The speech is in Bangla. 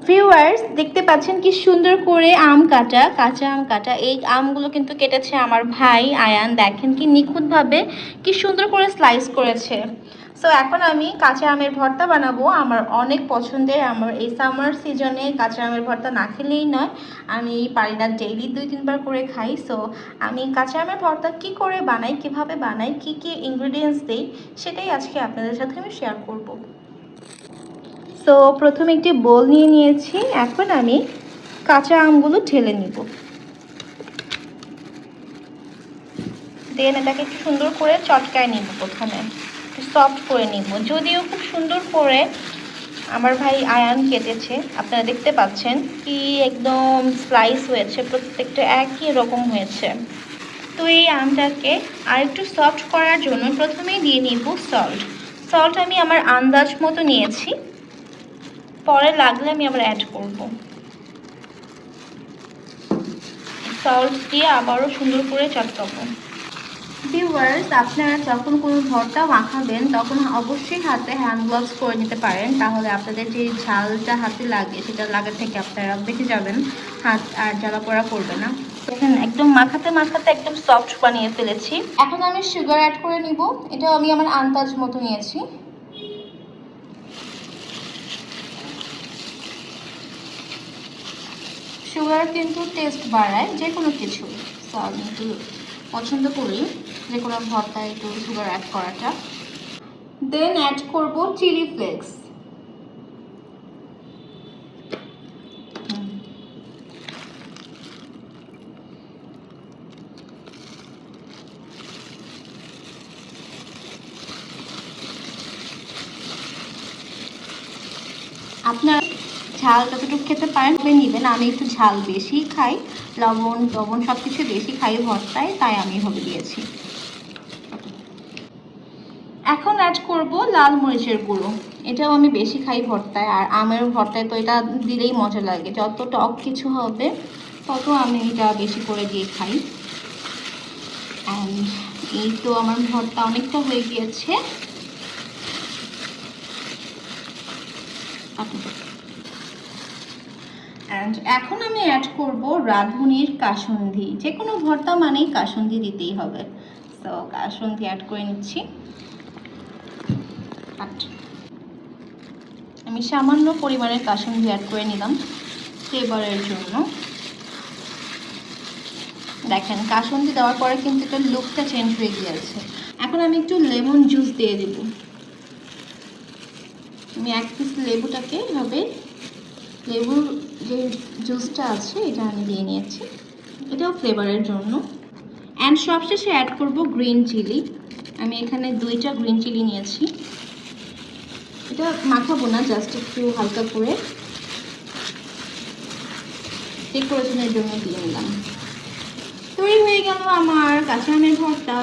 ভিউয়ার্স দেখতে পাচ্ছেন কি সুন্দর করে আম কাটা, কাঁচা আম কাটা। এই আমগুলো কিন্তু কেটেছে আমার ভাই আয়ান, দেখেন কি নিখুঁতভাবে কি সুন্দর করে স্লাইস করেছে। সো এখন আমি কাঁচা আমের ভর্তা বানাবো, আমার অনেক পছন্দের। আমার এই সামার সিজনে কাঁচা আমের ভর্তা না খেলেই নয়, আমি পারি না, ডেইলি 2-3 বার করে খাই। সো আমি কাঁচা আমের ভর্তা কি করে বানাই, কিভাবে বানাই, কি কি ইনগ্রিডিয়েন্টস দিই, সেটাই আজকে আপনাদের সাথে আমি শেয়ার করব। সো প্রথমে একটি বোল নিয়ে নিয়েছি, এখন আমি কাঁচা আমগুলো ঢেলে নিব। দেন এটাকে একটু সুন্দর করে চটকায় নিব, প্রথমে সফট করে নিব। যদিও খুব সুন্দর করে আমার ভাই আয়ান কেটেছে, আপনারা দেখতে পাচ্ছেন কি একদম স্লাইস হয়েছে, প্রত্যেকটা একই রকম হয়েছে। তো এই আমটাকে আর একটু সফট করার জন্য প্রথমেই দিয়ে নিব সল্ট। সল্ট আমি আমার আন্দাজ মতো নিয়েছি, পরে লাগলে আমি আবার অ্যাড করব। সল্ট দিয়ে আবারও সুন্দর করে চটকাবো। ভিউয়ার্স, আপনারা যখন কোনো ভর্তা মাখাবেন তখন অবশ্যই হাতে হ্যান্ড গ্লাভস করে নিতে পারেন, তাহলে আপনাদের যে ঝালটা হাতে লাগে সেটা লাগা থেকে আপনারা বেঁচে যাবেন, হাত আর জ্বালা পোড়া করবে না। দেখেন একদম মাখাতে মাখাতে একদম সফট বানিয়ে ফেলেছি। এখন আমি সুগার অ্যাড করে নিব, এটাও আমি আমার আন্দাজ মতো নিয়েছি। সুগার কিন্তু টেস্ট বাড়ায় যে কোনো কিছু, তো আমি একটু পছন্দ করি যে কোনো ভর্তায় একটু সুগার অ্যাড করাটা। দেন অ্যাড করব চিলি ফ্লেক্স। আপনারা ঝাল যতটুকু খেতে পারেন নেবেন, আমি একটু ঝাল বেশি খাই, লবণ লবণ সব কিছু বেশি খাই ভর্তায়, তাই আমি এভাবে দিয়েছি। এখন অ্যাড করব লাল মরিচের গুঁড়ো, এটাও আমি বেশি খাই ভর্তায়, আর আমের ভর্তায় তো এটা দিলেই মজা লাগে, যত টক কিছু হবে তত আমি এটা বেশি করে দিয়ে খাই। অ্যান্ড এই তো আমার ভর্তা অনেকটা হয়ে গিয়েছে। অ্যান্ড এখন আমি অ্যাড করব রাঁধুনির কাসুন্দি। যে কোনো ভর্তা মানেই কাসুন্দি দিতেই হবে, তো কাসুন্দি অ্যাড করে নিচ্ছি। আমি সামান্য পরিমাণের কাসুন্দি অ্যাড করে নিলাম ফ্লেভারের জন্য। দেখেন কাসুন্দি দেওয়ার পরে কিন্তু এটা লুকটা চেঞ্জ হয়ে গিয়েছে। এখন আমি একটু লেমন জুস দিয়ে দেব। আমি এক পিস লেবুটাকে এভাবে, লেবুর যে জুসটা আছে এটা আমি দিয়ে নিয়েছি, এটাও ফ্লেভারের জন্য। অ্যান্ড সবশেষে অ্যাড করব গ্রিন চিলি। আমি এখানে 2টা গ্রিন চিলি নিয়েছি, এটা মাখাবো না, জাস্ট একটু হালকা করে ডেকোরেশনের জন্য দিয়ে নিলাম। তৈরি হয়ে গেল আমার কাঁচা আমের ভর্তা।